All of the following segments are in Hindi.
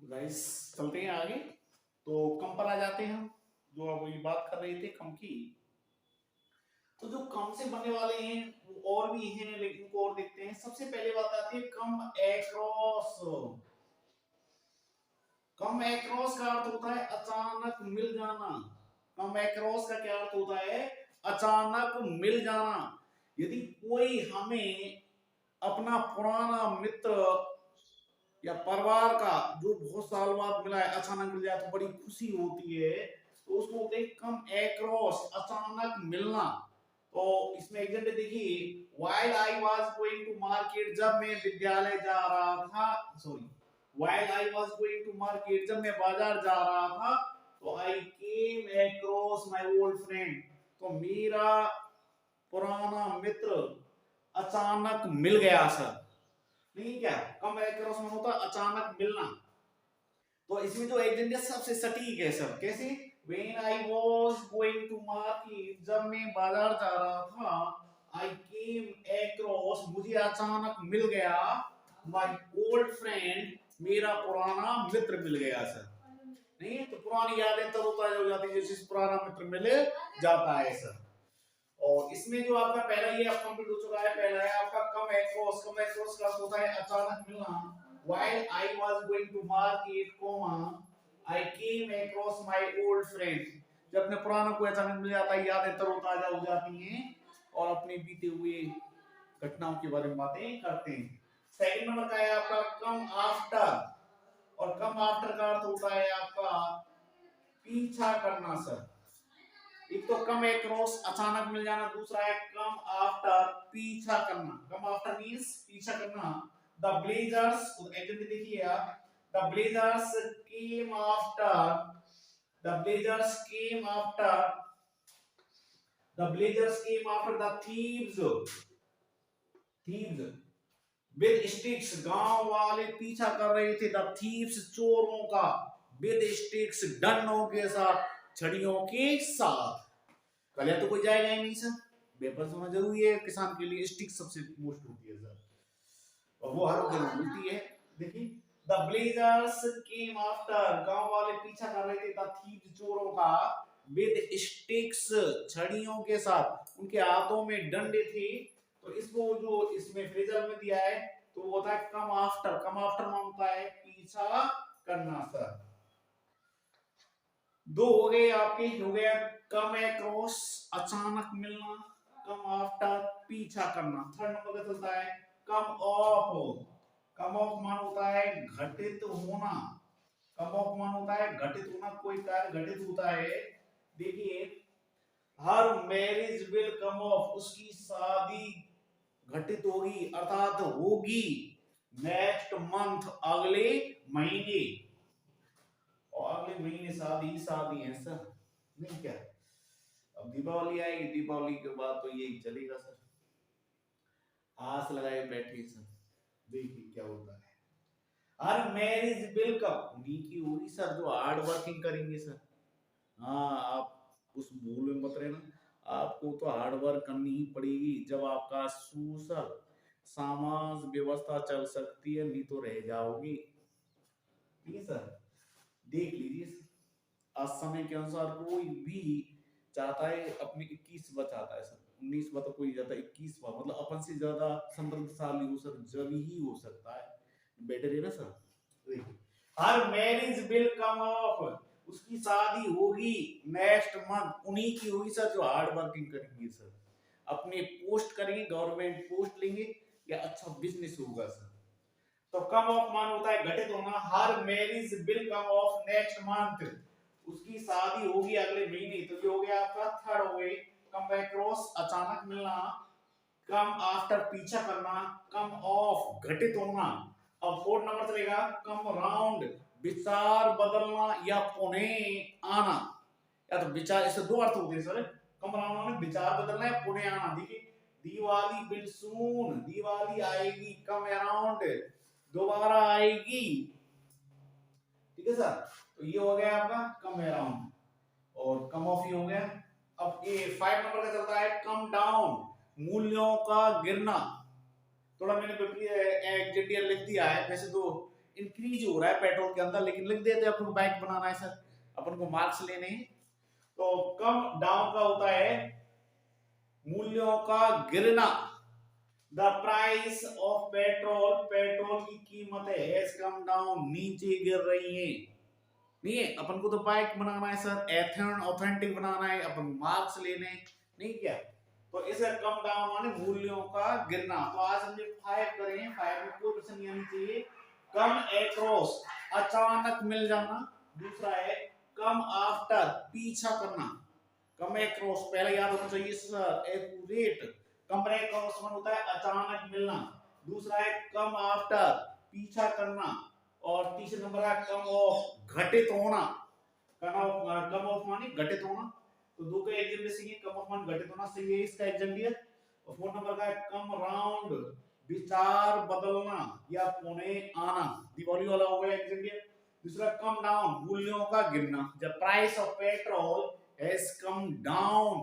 गाइस चलते हैं आगे। तो कम पर आ जाते हैं हम, जो अब ये बात कर रहे थे कम की। तो जो कम से बनने वाले हैं वो और भी हैं, लेकिन इनको और देखते हैं। सबसे पहले बात आती है कम एक्रॉस। कम एक्रॉस का अर्थ होता है अचानक मिल जाना। कम एक्रॉस का क्या अर्थ होता है? अचानक मिल जाना। यदि कोई हमें अपना पुराना मित्र या परिवार का जो बहुत साल बाद मिला है अचानक मिल जाए तो बड़ी खुशी होती है, तो उसको बोलते हैं कम एक्रॉस, अचानक मिलना। तो इसमें एग्जाम्पल देखिए, while I was going to market, जब मैं विद्यालय जा रहा था, sorry, while I was going to market, जब मैं बाजार जा रहा था, तो I came across my old friend, तो मेरा पुराना मित्र अचानक मिल गया सर। नहीं क्या कम एक्रॉस में होता अचानक मिलना। तो इसमें जो एग्जाम्पल सबसे सटीक है सर, कैसे? When I was going to market, जब मैं बाजार जा रहा था, I came across, मुझे अचानक मिल गया, my old friend, मेरा पुराना मित्र मिल गया सर। नहीं तो पुरानी यादें तरोताजा हो जाती है जैसे पुराना मित्र मिल जाता है सर। और इसमें जो आपका पहला ये आप कंप्लीट हो चुका है, पहला है आपका कम एक्रॉस। कम एक्रॉस का होता है अचानक मिलना। While I was going to market, I came across my old friend, जब अपने पुराना कोई अचानक मिल जाता है, यादें तरोताजा हो जाती हैं और अपने बीते हुए घटनाओं के बारे में बातें करते हैं। सेकंड नंबर का है आपका कम आफ्टर, और कम आफ्टर का अर्थ होता है आपका पीछा करना सर। एक तो कम एक्रॉस अचानक मिल जाना, दूसरा है कम आफ्टर पीछा करना। कम आफ्टर मींस पीछा करना। द ब्लेजर्स, एग्जांपल देखिए आप, the blazers came after, the blazers came after, the blazers came after the thieves, thieves with sticks, गांव वाले पीछा कर रहे थे द थीव्स चोरों का, विद स्टिक्स डंडों के साथ, छड़ियों के साथ। कल तो कोई जाएगा ही नहीं सर, वेपर्स होना जरूरी है किसान के लिए, स्टिक सबसे मोस्ट होती है सर, और वो हर जगह मिलती है। देखिए, द ब्लेजर्स केम आफ्टर, गांव वाले पीछा कर रहे थे द थीव्स चोरों का, विद स्टिक्स छड़ियों के साथ, उनके हाथों में डंडे थे। तो इसको जो इसमें फ्रेजल में दिया है तो वो होता है कम आफ्टर। कम आफ्टर मानता है पीछा करना सर। दो हो गए आपके, हो गया कम एक्रॉस अचानक मिलना, कम आफ्टर पीछा करना। थर्ड नंबर का चलता है कम ऑफ। कम ऑफ मान होता है घटित होना। कम ऑफ मान होता है घटित होना, कोई कार्य घटित होता है। देखिए, हर मैरिज विल कम ऑफ, उसकी शादी घटित होगी अर्थात होगी नेक्स्ट मंथ, अगले महीने, और अगले महीने शादी शादी है सर। नहीं क्या, अब दीपावली आएगी, दीपावली के बाद तो यही चलेगा सर, आस लगाए बैठे सर, देखिए क्या होता है। हर मैरिज बिल कब, उन्हीं की होगी सर जो हार्ड वर्किंग करेंगे सर। हाँ, आप उस भूल में मत रहना, आपको तो हार्ड वर्क करनी ही पड़ेगी, जब आपका सोशल समाज व्यवस्था चल सकती है, नहीं तो रह जाओगी। ठीक है सर, देख लीजिए, आज समय के अनुसार कोई भी चाहता है अपने 21वां चाहता है सर, 19वां तो कोई जाता है, 21वां मतलब अपन से ज्यादा समृद्धशाली हो सर, जब ही हो सकता है, बेटर है ना sir. Her marriage bill come of, उसकी शादी होगी नेक्स्ट मंथ, उन्हीं की होगी सर जो हार्ड वर्किंग करेंगे सर, अपने पोस्ट करेंगे, गवर्नमेंट पोस्ट लेंगे या अच्छा बिजनेस होगा सर। तो कम ऑफ मान होता है घटित होना। हर marriage bill come of next month, उसकी शादी होगी अगले महीने। तो ये हो गया आपका थर्ड हो गई कम एक्रॉस अचानक मिलना, कम आफ्टर पीछा करना, कम ऑफ घटित होना। अब फोर्थ नंबर चलेगा कम राउंड, विचार बदलना या पुनः आना। या तो विचार, इससे दो अर्थ होते हैं सर, कम राउंड में विचार बदलना या पुनः आना। देखिए, दिवाली विल सून, दिवाली आएगी, कम अराउंड दोबारा आएगी। ठीक है सर, तो ये हो गया आपका कम अराउंड, और कम ऑफ ही हो गया। अब ये 5 नंबर का चलता है कम डाउन, मूल्यों का गिरना। थोड़ा मैंने एग्जेक्टिव लिख दिया है, वैसे तो इंक्रीज हो रहा है पेट्रोल के अंदर, लेकिन लिख देते अपन को बाइक बनाना है सर, अपन को मार्क्स लेने हैं। तो कम डाउन का होता है मूल्यों का गिरना, the price of petrol, petrol की कीमत हैज कम डाउन, नीचे गिर रही है। नहीं है, अपन को तो बाइक बनाना है सर, एथेन ऑथेंटिक बनाना है, अपन मार्क्स लेने नहीं क्या। तो इसे कम डाउन माने मूल्यों का गिरना। तो आज हम 5 करें, 5 में कोई प्रश्न नहीं आनी चाहिए। कम एक्रॉस, अचानक मिल जाना। दूसरा है कम आफ्टर, पीछा करना। कम एक्रॉस पहले याद होना चाहिए सर, एक्यूरेट। कम एक्रॉस होता है अचानक मिलना। दूसरा है कम आफ्टर, पीछा करना। और तीसरे नंबर है कम ऑफ, घटित होना। कम ऑफ माने घटित होना। तो दो का एग्जाम्पल सही है, कम ऑफ मान घटित होना सही है इसका एग्जाम्पल। और 4 नंबर का है कम राउंड, विचार बदलना या पौने आना, दिवाली वाला हो गया एग्जाम्पल। दूसरा कम डाउन, मूल्यों का गिरना, the price of petrol has come down.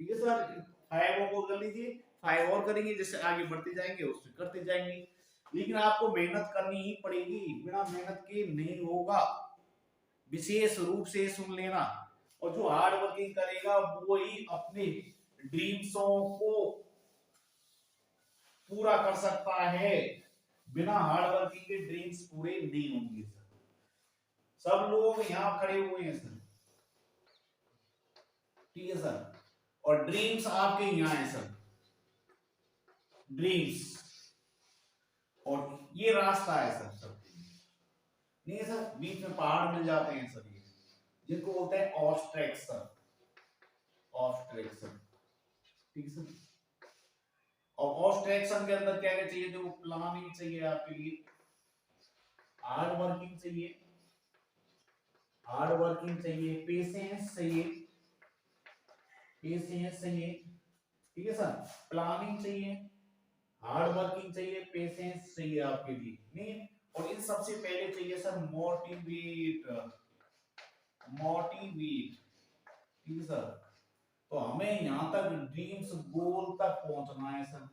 ठीक है सर, 5 को कर लीजिए, 5 और करेंगे, जैसे आगे बढ़ते जाएंगे उससे करते जाएंगे। लेकिन आपको मेहनत करनी ही पड़ेगी, बिना मेहनत के नहीं होगा, विशेष रूप से सुन लेना। और जो हार्ड वर्किंग करेगा वो ही अपने ड्रीम्सों को पूरा कर सकता है। बिना हार्ड वर्किंग के ड्रीम्स पूरे नहीं होंगे सर। सब लोग यहाँ खड़े हुए हैं सर, ठीक है सर, और ड्रीम्स आपके यहाँ है सर, ड्रीम्स। और ये रास्ता है सर सब नहीं है सर, बीच में पहाड़ मिल जाते हैं सर, ये जिनको बोलते हैं ऑब्स्ट्रक्शन, ऑब्स्ट्रक्शन, ठीक है सर। और ऑब्स्ट्रक्शन के अंदर क्या क्या चाहिए, जो प्लानिंग चाहिए आपके लिए, हार्ड वर्किंग चाहिए, हार्ड वर्किंग चाहिए, पेशेंस चाहिए, पेशेंस चाहिए, ठीक है सर, प्लानिंग चाहिए, हार्ड वर्किंग चाहिए, पेशेंस चाहिए आपके लिए, नहीं। और इन सबसे पहले चाहिए सर मोटिवेट, मोटिवेट, ठीक है सर। तो हमें यहाँ तक ड्रीम्स गोल तक पहुंचना है सर।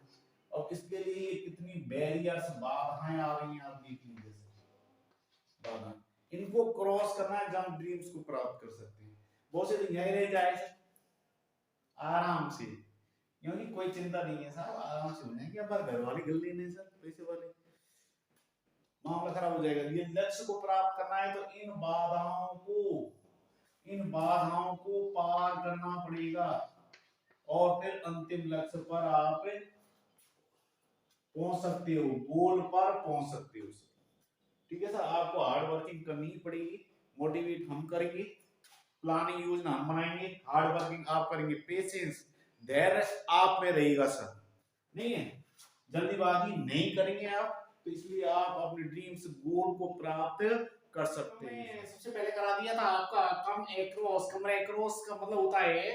और इसके लिए कितनी बैरियर्स, बाधाएं आ रही हैं आप देख लीजिए सर, बाधा, इनको क्रॉस करना है जब ड्रीम्स को प्राप्त कर सकते हैं। बहुत से दिन यही रह जाए सर, आराम से, क्योंकि कोई चिंता नहीं है साहब, आराम से हो जाएंगे। अब घर वाले गल नहीं सर, पैसे वाले, मामला खराब हो जाएगा। ये लक्ष्य को प्राप्त करना है तो इन बाधाओं को, इन बाधाओं को पार करना पड़ेगा, और फिर अंतिम लक्ष्य पर आप पहुंच सकते हो, गोल पर पहुंच सकते हो। ठीक है सर, आपको हार्ड वर्किंग करनी ही पड़ेगी, मोटिवेट हम करेंगे, प्लानिंग योजना हम बनाएंगे, हार्ड वर्किंग आप करेंगे, पेशेंस, धैर्य आप में रहेगा सर, नहीं है, जल्दीबाजी नहीं करेंगे आप, तो इसलिए आप अपने ड्रीम्स गोल को प्राप्त कर सकते हैं। सबसे पहले करा दिया था आपका कम एक्रोस, कम एक्रोस का मतलब होता है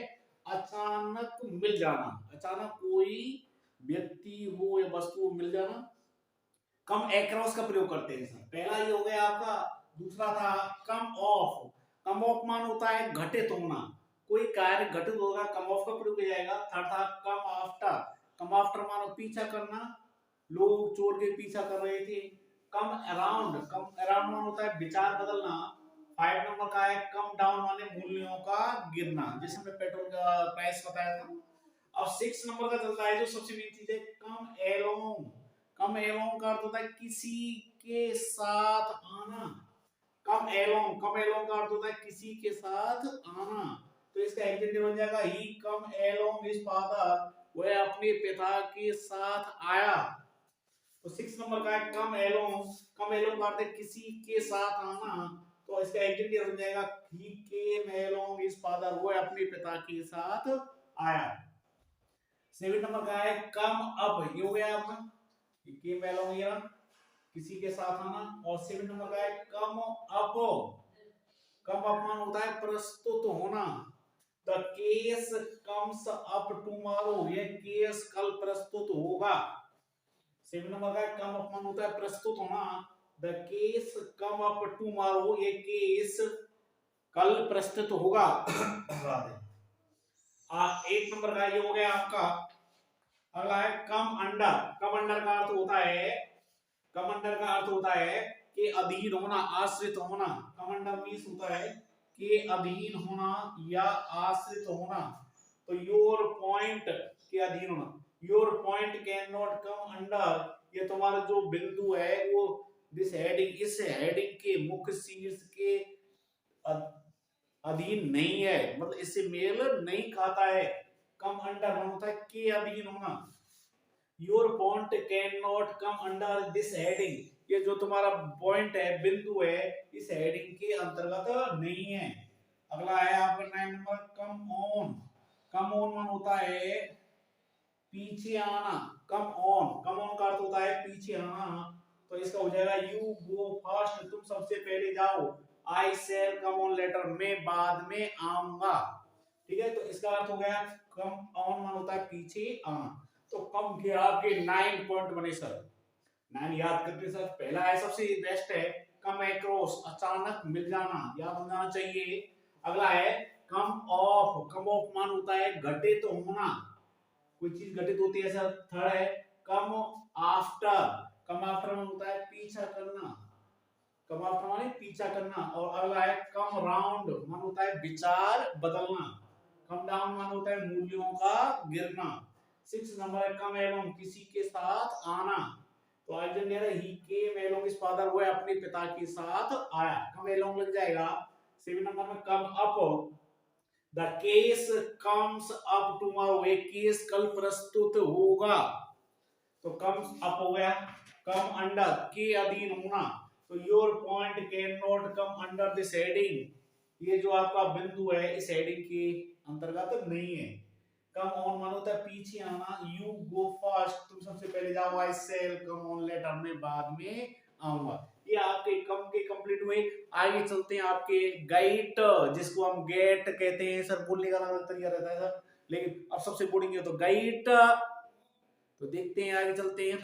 अचानक मिल जाना, अचानक कोई व्यक्ति हो या वस्तु मिल जाना। कम एक्रोस का प्रयोग करते हैं सर, पहला ये हो गया आपका। दूसरा था कम ऑफ, कम ऑफ मान होता है घटित होना, कोई कार्य घटित होगा, कम ऑफ का प्रयोग किया जाएगा। थर्ड था कम आफ्टर, कम आफ्टर मानो पीछा करना, लोग चोर के पीछा कर रहे थे। कम अराउंड, कम अराउंड मान होता है विचार बदलना। 5 नंबर का है कम डाउन माने मूल्यों का गिरना, जैसे हमने पेट्रोल का प्राइस बताया था। अब 6 नंबर का चलता है जो सबसे मेन चीज है, कम एलोंग, कम एलोंग का अर्थ होता है किसी के साथ आना। कम एलोंग, कम एलोंग का अर्थ होता है किसी के साथ आना, तो इसका एग्जेक्टिव बन जाएगा ही कम एलोंग हिज फादर, वह अपने पिता के साथ आया। तो 6 नंबर का है कम एलोंग, कम एलोंग का अर्थ है किसी के साथ आना, तो इसका एग्जेक्टिव बन जाएगा ही केम एलोंग हिज फादर, वह अपने पिता के साथ आया। 7 नंबर का है कम अप, ये हो गया आपका, केम एलोंग ये किसी के साथ आना। और 7 नंबर का है कम अप, कम अपमान होता है प्रस्तुत होना, the case comes up tomorrow, ये केस कल प्रस्तुत होगा। 7 नंबर का कम अपमान होता है प्रस्तुत होना, the case come up tomorrow, ये केस कल प्रस्तुत होगा। 8 नंबर का ये हो गया आपका। अगला है कम अंडर, कम अंडर का अर्थ होता है, कम अंडर का अर्थ होता है के अधीन होना, आश्रित होना। कम अंडर मीन्स होता है के अधीन होना या आश्रित होना। तो योर पॉइंट के अधीन होना, your point can not come under, ये तुम्हारा जो बिंदु है वो दिस हेडिंग, इस हेडिंग के मुख्य शीर्ष के अधीन नहीं है, मतलब इससे मेल नहीं खाता है। कम अंडर होता है के अधीन होना। Your point can not come under this heading, ये जो तुम्हारा पॉइंट है, बिंदु है, इस हेडिंग के अंतर्गत नहीं है। अगला है आपका 9 number, come on. Come on मान होता है पीछे आना। कम ऑन का अर्थ होता है पीछे आना। तो इसका हो जाएगा यू गो फर्स्ट, तुम सबसे पहले जाओ। आई शैल कम ऑन लेटर, मैं बाद में आऊंगा। ठीक है, तो इसका अर्थ हो गया कम ऑन मान होता है पीछे आना। तो कम के आपके 9 पॉइंट बने सर। 9 याद करते सर। पहला है सबसे बेस्ट है कम अक्रॉस, अचानक मिल जाना, याद हो जाना चाहिए। अगला है कम ऑफ। कम ऑफ मान होता है घटित होना, कोई चीज घटित होती है सर। थर्ड है कम आफ्टर। कम आफ्टर मान होता है पीछा करना, कम आफ्टर माने पीछा करना। और अगला है कम राउंड मान होता है विचार बदलना। कम डाउन मान होता है मूल्यों का गिरना। 6 नंबर है कम एलोंग, किसी के साथ आना। तो अलेक्जेंडर ही केम एलोंग हिज फादर, वो अपने पिता के साथ आया, कम एलोंग लग जाएगा। 7 नंबर में come up, the case comes up tomorrow, एक केस कल प्रस्तुत होगा। तो कम्स अप हो गया। कम अंडर के अधीन होना, तो your point can not come under this heading, ये जो आपका बिंदु है इस हेडिंग के अंतर्गत नहीं है। कम ऑन मानो होता है पीछे आना। यू गो फर्स्ट, तुम सबसे पहले जाओ। आई सेल कम ऑन लेटर, मैं बाद में आऊंगा। ये आपके कम के कंप्लीट हुए। आगे चलते हैं आपके गाइट, जिसको हम गेट कहते हैं सर, बोलने का अलग तरीका रहता है सर, लेकिन अब सबसे बोलेंगे तो गाइट। तो देखते हैं, आगे चलते हैं।